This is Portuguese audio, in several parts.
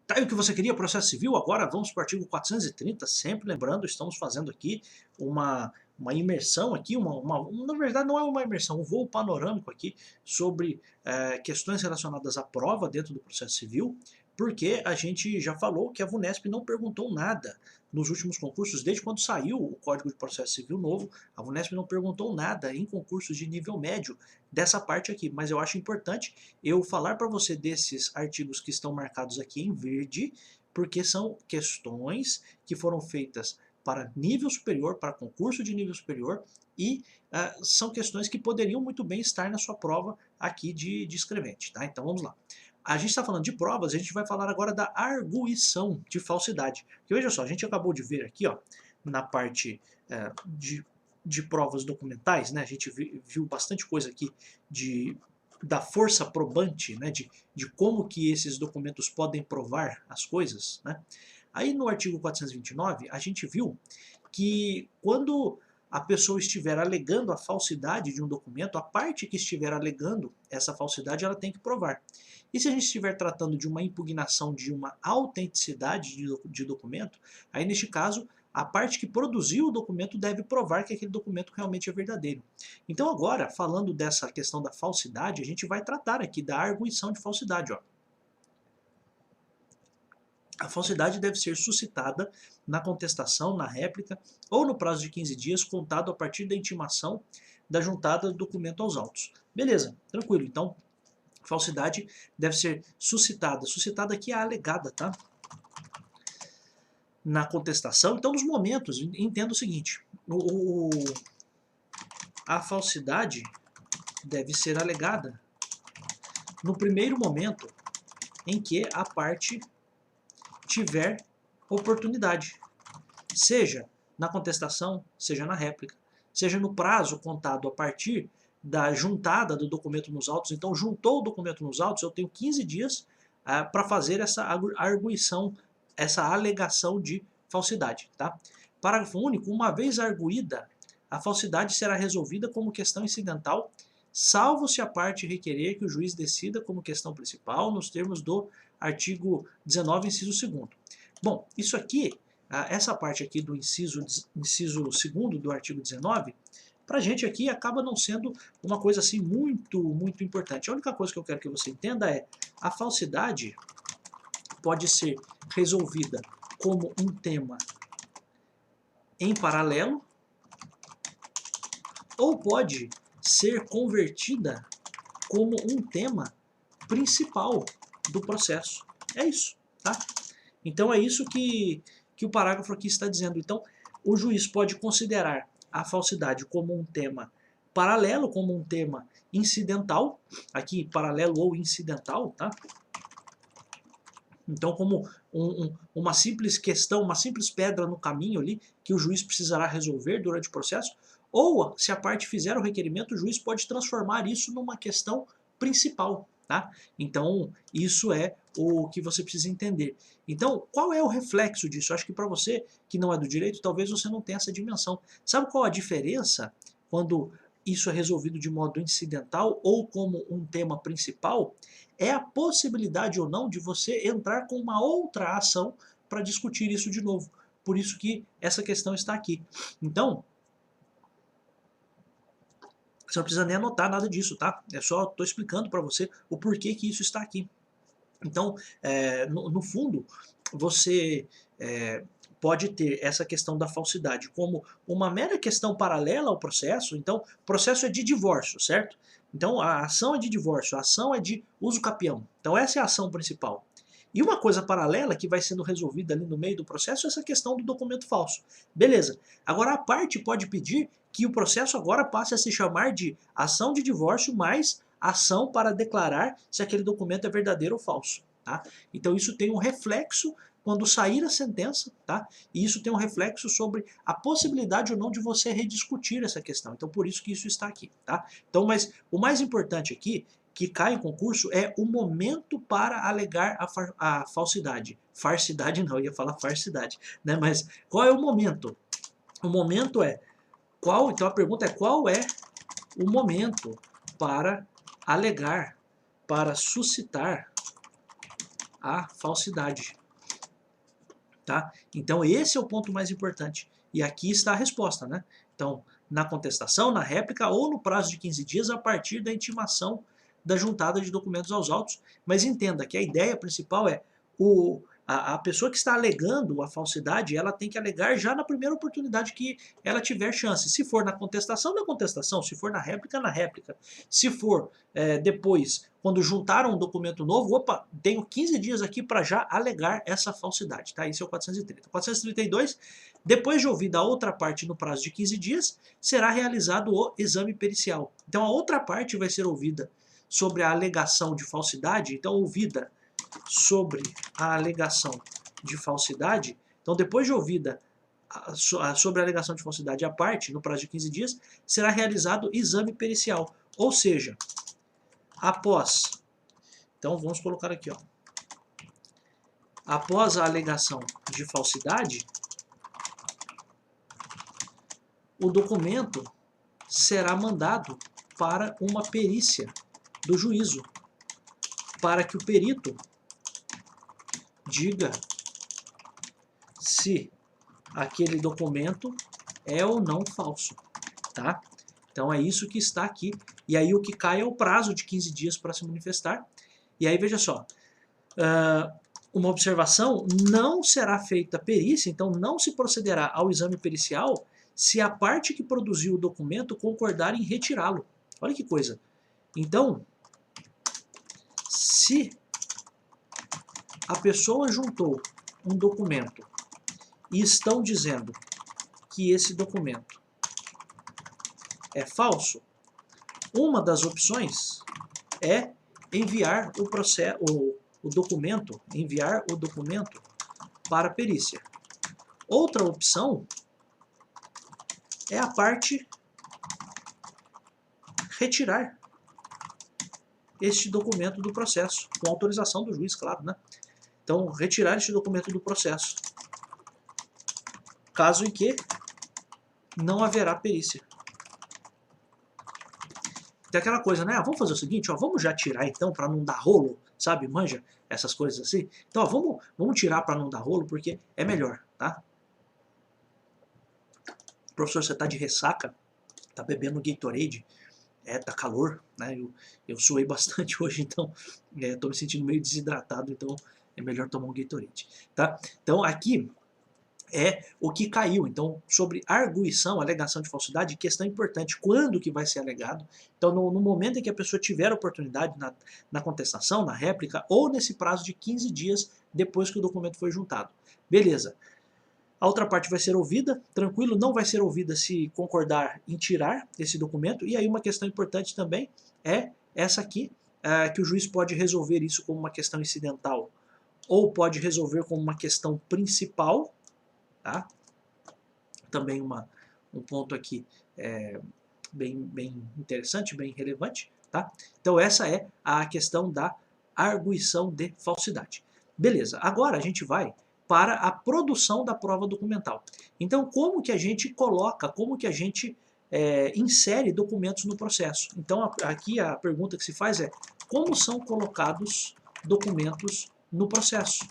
Tá aí o que você queria, processo civil? Agora vamos para o artigo 430, sempre lembrando, estamos fazendo aqui uma imersão aqui, na verdade não é uma imersão, um voo panorâmico aqui sobre questões relacionadas à prova dentro do processo civil, porque a gente já falou que a VUNESP não perguntou nada nos últimos concursos, desde quando saiu o Código de Processo Civil novo, a VUNESP não perguntou nada em concursos de nível médio dessa parte aqui, mas eu acho importante eu falar para você desses artigos que estão marcados aqui em verde, porque são questões que foram feitas para nível superior, para concurso de nível superior, e são questões que poderiam muito bem estar na sua prova aqui de escrevente. Tá? Então vamos lá. A gente está falando de provas, a gente vai falar agora da arguição de falsidade. Porque veja só, a gente acabou de ver aqui, ó, na parte de provas documentais, né? A gente viu bastante coisa aqui da força probante, né? De como que esses documentos podem provar as coisas, né? Aí no artigo 429, a gente viu que quando a pessoa estiver alegando a falsidade de um documento, a parte que estiver alegando essa falsidade, ela tem que provar. E se a gente estiver tratando de uma impugnação de uma autenticidade de documento, aí neste caso, a parte que produziu o documento deve provar que aquele documento realmente é verdadeiro. Então agora, falando dessa questão da falsidade, a gente vai tratar aqui da arguição de falsidade. Ó. A falsidade deve ser suscitada na contestação, na réplica ou no prazo de 15 dias, contado a partir da intimação da juntada do documento aos autos. Beleza, tranquilo. Então, falsidade deve ser suscitada. Suscitada aqui é a alegada, tá? Na contestação. Então, nos momentos, entenda o seguinte: a falsidade deve ser alegada no primeiro momento em que a parte tiver oportunidade, seja na contestação, seja na réplica, seja no prazo contado a partir da juntada do documento nos autos. Então, juntou o documento nos autos, eu tenho 15 dias para fazer essa arguição, essa alegação de falsidade. Tá? Parágrafo único. Uma vez arguída, a falsidade será resolvida como questão incidental, salvo se a parte requerer que o juiz decida como questão principal, nos termos do artigo 19, inciso 2º. Bom, isso aqui, essa parte aqui do inciso 2º do artigo 19, para a gente aqui acaba não sendo uma coisa assim muito importante. A única coisa que eu quero que você entenda é a falsidade pode ser resolvida como um tema em paralelo ou pode ser convertida como um tema principal do processo. É isso, tá? Então é isso que o parágrafo aqui está dizendo. Então, o juiz pode considerar a falsidade como um tema paralelo, como um tema incidental, aqui paralelo ou incidental, tá? Então, como uma simples questão, uma simples pedra no caminho ali, que o juiz precisará resolver durante o processo, ou se a parte fizer o requerimento, o juiz pode transformar isso numa questão principal. Tá? Então, isso é o que você precisa entender. Então, qual é o reflexo disso? Acho que para você que não é do direito, talvez você não tenha essa dimensão. Sabe qual a diferença quando isso é resolvido de modo incidental ou como um tema principal? É a possibilidade ou não de você entrar com uma outra ação para discutir isso de novo. Por isso que essa questão está aqui. Então, você não precisa nem anotar nada disso, tá? É só estou explicando para você o porquê que isso está aqui. Então, no fundo, você pode ter essa questão da falsidade como uma mera questão paralela ao processo. Então, o processo é de divórcio, certo? Então, a ação é de divórcio, a ação é de uso capião. Então, essa é a ação principal. E uma coisa paralela que vai sendo resolvida ali no meio do processo é essa questão do documento falso. Beleza. Agora a parte pode pedir que o processo agora passe a se chamar de ação de divórcio mais ação para declarar se aquele documento é verdadeiro ou falso. Tá? Então isso tem um reflexo quando sair a sentença, tá? E isso tem um reflexo sobre a possibilidade ou não de você rediscutir essa questão. Então por isso que isso está aqui. Tá? Então, mas o mais importante aqui que cai em concurso é o momento para alegar a falsidade. Farsidade não, eu ia falar farsidade. Né? Mas qual é o momento? O momento é qual? Então a pergunta é qual é o momento para alegar, para suscitar a falsidade. Tá? Então esse é o ponto mais importante. E aqui está a resposta, né? Então, na contestação, na réplica ou no prazo de 15 dias a partir da intimação da juntada de documentos aos autos. Mas entenda que a ideia principal é a pessoa que está alegando a falsidade, ela tem que alegar já na primeira oportunidade que ela tiver chance. Se for na contestação, na contestação. Se for na réplica, na réplica. Se for depois, quando juntaram um documento novo, opa, tenho 15 dias aqui para já alegar essa falsidade. Tá? Esse é o 430. 432, depois de ouvida a outra parte no prazo de 15 dias, será realizado o exame pericial. Então a outra parte vai ser ouvida sobre a alegação de falsidade, então ouvida sobre a alegação de falsidade. Então, depois de ouvida sobre a alegação de falsidade à parte, no prazo de 15 dias, será realizado exame pericial. Ou seja, após... Então, vamos colocar aqui, ó. Após a alegação de falsidade, o documento será mandado para uma perícia do juízo, para que o perito diga se aquele documento é ou não falso, tá? Então é isso que está aqui. E aí o que cai é o prazo de 15 dias para se manifestar. E aí veja só, uma observação: não será feita perícia, então não se procederá ao exame pericial se a parte que produziu o documento concordar em retirá-lo. Olha que coisa. Então, se a pessoa juntou um documento e estão dizendo que esse documento é falso, uma das opções é enviar o documento para a perícia. Outra opção é a parte retirar este documento do processo, com autorização do juiz, claro, né? Então, retirar este documento do processo, caso em que não haverá perícia. Tem aquela coisa, né? Vamos fazer o seguinte, ó, vamos já tirar então para não dar rolo, sabe? Manja essas coisas assim. Então, ó, vamos tirar para não dar rolo porque é melhor, tá? Professor, você tá de ressaca, tá bebendo Gatorade, tá calor, né? Eu suei bastante hoje, então tô me sentindo meio desidratado, então é melhor tomar um Gatorade, tá? Então aqui é o que caiu. Então, sobre arguição, alegação de falsidade, questão importante, quando que vai ser alegado? Então, no momento em que a pessoa tiver oportunidade na contestação, na réplica, ou nesse prazo de 15 dias depois que o documento foi juntado. Beleza. A outra parte vai ser ouvida, tranquilo, não vai ser ouvida se concordar em tirar esse documento. E aí uma questão importante também é essa aqui, que o juiz pode resolver isso como uma questão incidental ou pode resolver como uma questão principal, tá? Também um ponto aqui bem interessante, bem relevante, tá? Então essa é a questão da arguição de falsidade. Beleza, agora a gente vai para a produção da prova documental. Então, como que a gente coloca, como que a gente insere documentos no processo? Então, aqui a pergunta que se faz é: como são colocados documentos no processo?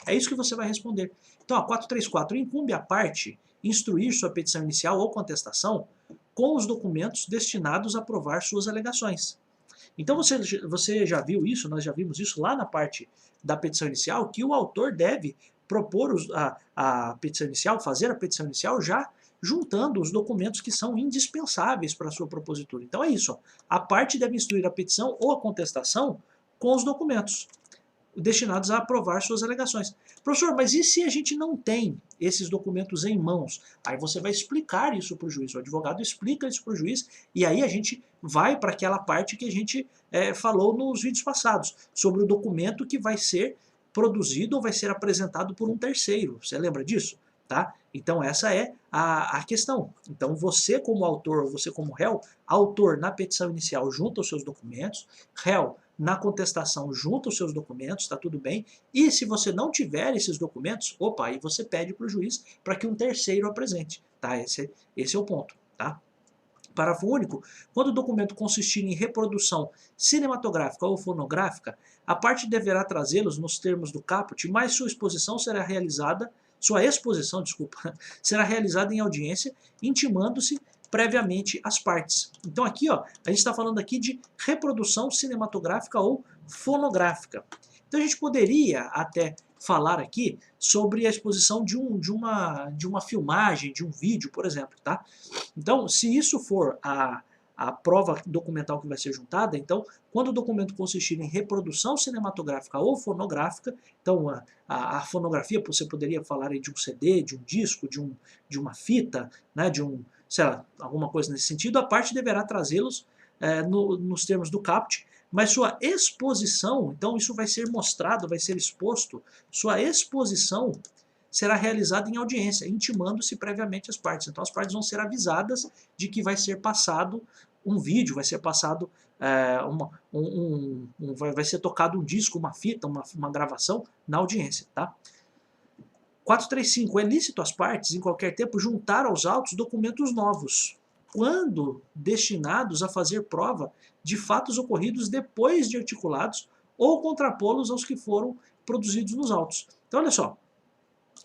É isso que você vai responder. Então, a 434 incumbe a parte instruir sua petição inicial ou contestação com os documentos destinados a provar suas alegações. Então você já viu isso, nós já vimos isso lá na parte da petição inicial, que o autor deve propor a petição inicial, fazer a petição inicial já juntando os documentos que são indispensáveis para a sua propositura. Então é isso, ó. A parte deve instruir a petição ou a contestação com os documentos destinados a aprovar suas alegações. Professor, mas e se a gente não tem esses documentos em mãos? Aí você vai explicar isso para o juiz, o advogado explica isso para o juiz, e aí a gente vai para aquela parte que a gente falou nos vídeos passados, sobre o documento que vai ser produzido ou vai ser apresentado por um terceiro. Você lembra disso? Tá? Então essa é a questão. Então você como autor, você como réu, autor na petição inicial junta os seus documentos, réu na contestação junta os seus documentos, está tudo bem, e se você não tiver esses documentos, opa, aí você pede para o juiz para que um terceiro apresente, tá? Esse é o ponto, tá? Parágrafo único. Quando o documento consistir em reprodução cinematográfica ou fonográfica, a parte deverá trazê-los nos termos do caput, mas sua exposição, desculpa, será realizada em audiência, intimando-se previamente as partes. Então aqui, ó, a gente está falando aqui de reprodução cinematográfica ou fonográfica. Então a gente poderia até falar aqui sobre a exposição de uma filmagem, de um vídeo, por exemplo, tá? Então, se isso for a prova documental que vai ser juntada, então, quando o documento consistir em reprodução cinematográfica ou fonográfica, então a fonografia, você poderia falar aí de um CD, de um disco, de uma fita, né, sei lá, alguma coisa nesse sentido, a parte deverá trazê-los nos termos do caput, mas sua exposição, então isso vai ser mostrado, vai ser exposto, sua exposição será realizada em audiência, intimando-se previamente as partes. Então as partes vão ser avisadas de que vai ser passado um vídeo, vai ser passado, vai ser tocado um disco, uma fita, uma gravação na audiência. Tá? 435. É lícito às partes, em qualquer tempo, juntar aos autos documentos novos, quando destinados a fazer prova de fatos ocorridos depois de articulados ou contrapô-los aos que foram produzidos nos autos. Então, olha só,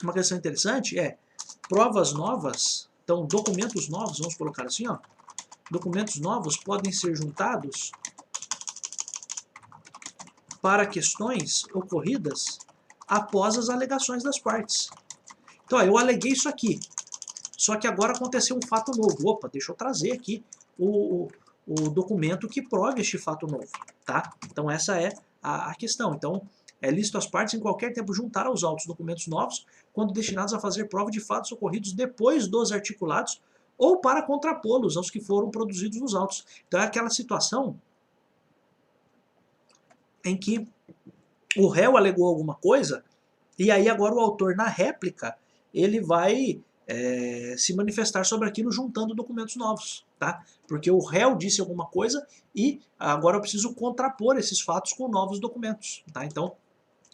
uma questão interessante é provas novas, então documentos novos, vamos colocar assim, ó, documentos novos podem ser juntados para questões ocorridas após as alegações das partes. Então, ó, eu aleguei isso aqui, só que agora aconteceu um fato novo. Opa, deixa eu trazer aqui o documento que prove este fato novo, tá? Então essa é a questão. Então, é lícito às partes em qualquer tempo juntar aos autos documentos novos, quando destinados a fazer prova de fatos ocorridos depois dos articulados, ou para contrapô-los aos que foram produzidos nos autos. Então é aquela situação em que o réu alegou alguma coisa, e aí agora o autor, na réplica, ele vai se manifestar sobre aquilo juntando documentos novos, tá? Porque o réu disse alguma coisa e agora eu preciso contrapor esses fatos com novos documentos, tá? Então,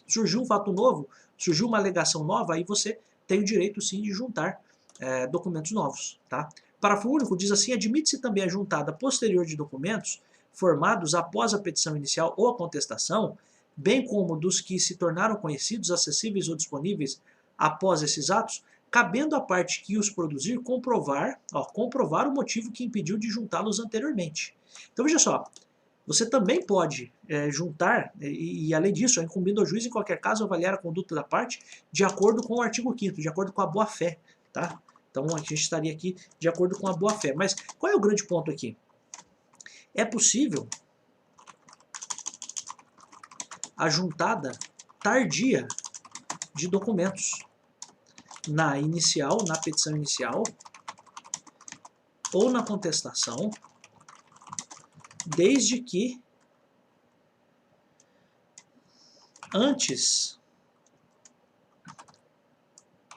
surgiu um fato novo, surgiu uma alegação nova, aí você tem o direito sim de juntar documentos novos, tá? Parágrafo único diz assim: admite-se também a juntada posterior de documentos formados após a petição inicial ou a contestação, bem como dos que se tornaram conhecidos, acessíveis ou disponíveis após esses atos, cabendo à parte que os produzir comprovar o motivo que impediu de juntá-los anteriormente. Então veja só, você também pode juntar, e além disso, é incumbindo ao juiz em qualquer caso avaliar a conduta da parte de acordo com o artigo 5º, de acordo com a boa-fé, tá? Então a gente estaria aqui de acordo com a boa-fé. Mas qual é o grande ponto aqui? É possível a juntada tardia de documentos na petição inicial ou na contestação, desde que antes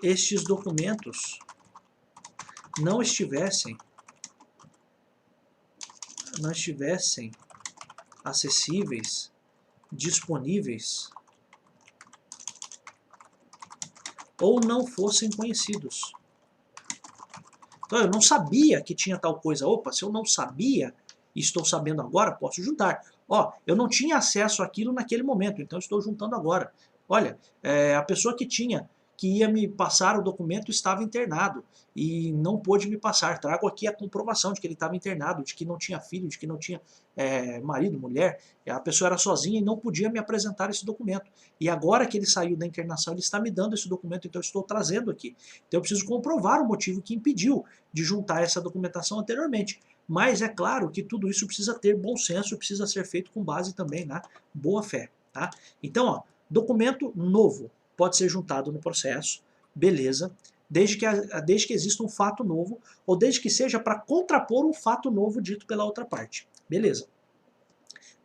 estes documentos não estivessem acessíveis, disponíveis ou não fossem conhecidos. Então eu não sabia que tinha tal coisa. Opa, se eu não sabia e estou sabendo agora, posso juntar. Ó, eu não tinha acesso àquilo naquele momento, então estou juntando agora. Olha, a pessoa que ia me passar o documento estava internado e não pôde me passar. Trago aqui a comprovação de que ele estava internado, de que não tinha filho, de que não tinha marido, mulher. A pessoa era sozinha e não podia me apresentar esse documento. E agora que ele saiu da internação, ele está me dando esse documento, então eu estou trazendo aqui. Então eu preciso comprovar o motivo que impediu de juntar essa documentação anteriormente. Mas é claro que tudo isso precisa ter bom senso, precisa ser feito com base também na boa fé. Tá? Então, ó, documento novo pode ser juntado no processo, beleza, desde que exista um fato novo, ou desde que seja para contrapor um fato novo dito pela outra parte. Beleza.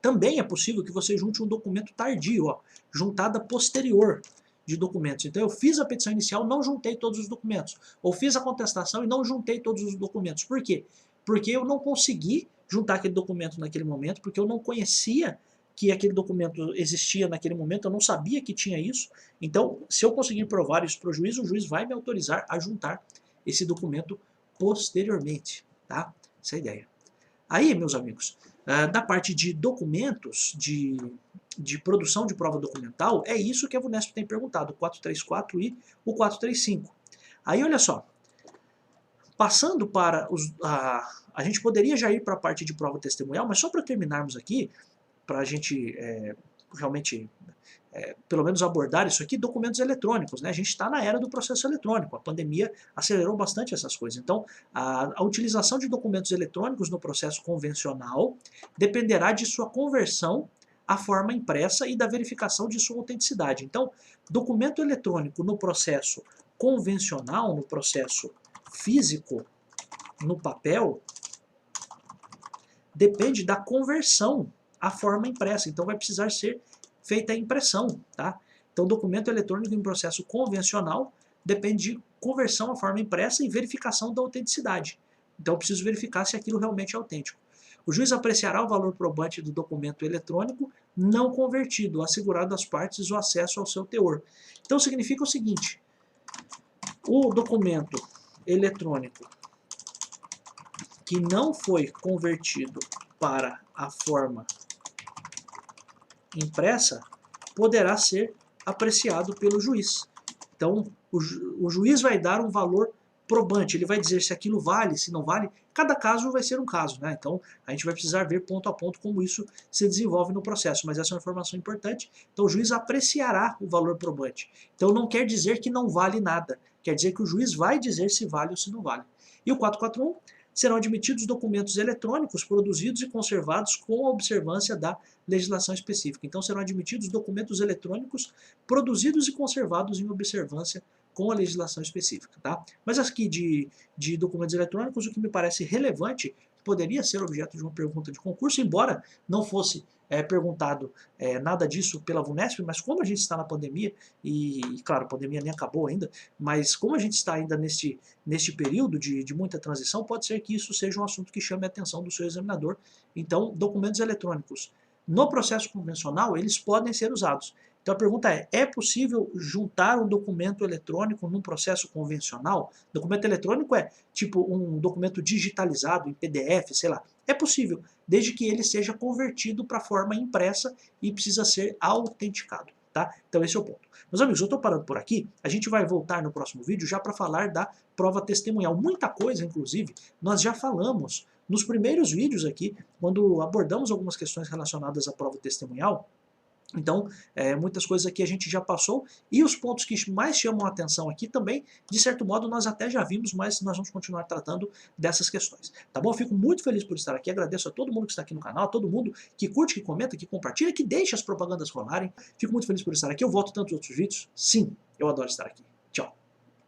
Também é possível que você junte um documento tardio, ó, juntada posterior de documentos. Então eu fiz a petição inicial, não juntei todos os documentos. Ou fiz a contestação e não juntei todos os documentos. Por quê? Porque eu não consegui juntar aquele documento naquele momento, porque eu não conhecia que aquele documento existia naquele momento, eu não sabia que tinha isso. Então, se eu conseguir provar isso para o juiz vai me autorizar a juntar esse documento posteriormente. Tá? Essa é a ideia. Aí, meus amigos, da parte de documentos, de produção de prova documental, é isso que a VUNESP tem perguntado, o 434 e o 435. Aí, olha só, passando para a gente poderia já ir para a parte de prova testemunhal, mas só para terminarmos aqui, para a gente realmente, pelo menos abordar isso aqui, documentos eletrônicos, né? A gente está na era do processo eletrônico, a pandemia acelerou bastante essas coisas. Então, a utilização de documentos eletrônicos no processo convencional dependerá de sua conversão à forma impressa e da verificação de sua autenticidade. Então, documento eletrônico no processo convencional, no processo físico, no papel, depende da conversão à forma impressa. Então, vai precisar ser feita a impressão, tá? Então, documento eletrônico em processo convencional depende de conversão à forma impressa e verificação da autenticidade. Então, eu preciso verificar se aquilo realmente é autêntico. O juiz apreciará o valor probante do documento eletrônico não convertido, assegurado às partes o acesso ao seu teor. Então, significa o seguinte: o documento eletrônico que não foi convertido para a forma impressa poderá ser apreciado pelo juiz. Então, o juiz vai dar um valor probante, ele vai dizer se aquilo vale, se não vale. Cada caso vai ser um caso, né? Então, a gente vai precisar ver ponto a ponto como isso se desenvolve no processo, mas essa é uma informação importante. Então, o juiz apreciará o valor probante. Então, não quer dizer que não vale nada, quer dizer que o juiz vai dizer se vale ou se não vale. E o 441, serão admitidos documentos eletrônicos produzidos e conservados com a observância da legislação específica. Então, serão admitidos documentos eletrônicos produzidos e conservados em observância com a legislação específica, tá? Mas aqui de documentos eletrônicos, o que me parece relevante, poderia ser objeto de uma pergunta de concurso, embora não fosse perguntado nada disso pela VUNESP, mas como a gente está na pandemia, e claro, a pandemia nem acabou ainda, mas como a gente está ainda neste período de muita transição, pode ser que isso seja um assunto que chame a atenção do seu examinador. Então, documentos eletrônicos no processo convencional, eles podem ser usados. Então a pergunta é possível juntar um documento eletrônico num processo convencional? Documento eletrônico é tipo um documento digitalizado em PDF, sei lá. É possível, desde que ele seja convertido para a forma impressa e precisa ser autenticado, tá? Então esse é o ponto. Meus amigos, eu estou parando por aqui, a gente vai voltar no próximo vídeo já para falar da prova testemunhal. Muita coisa, inclusive, nós já falamos nos primeiros vídeos aqui, quando abordamos algumas questões relacionadas à prova testemunhal. Então, muitas coisas aqui a gente já passou, e os pontos que mais chamam a atenção aqui também, de certo modo, nós até já vimos, mas nós vamos continuar tratando dessas questões. Tá bom? Eu fico muito feliz por estar aqui, agradeço a todo mundo que está aqui no canal, a todo mundo que curte, que comenta, que compartilha, que deixa as propagandas rolarem. Fico muito feliz por estar aqui, eu volto tantos outros vídeos. Sim, eu adoro estar aqui.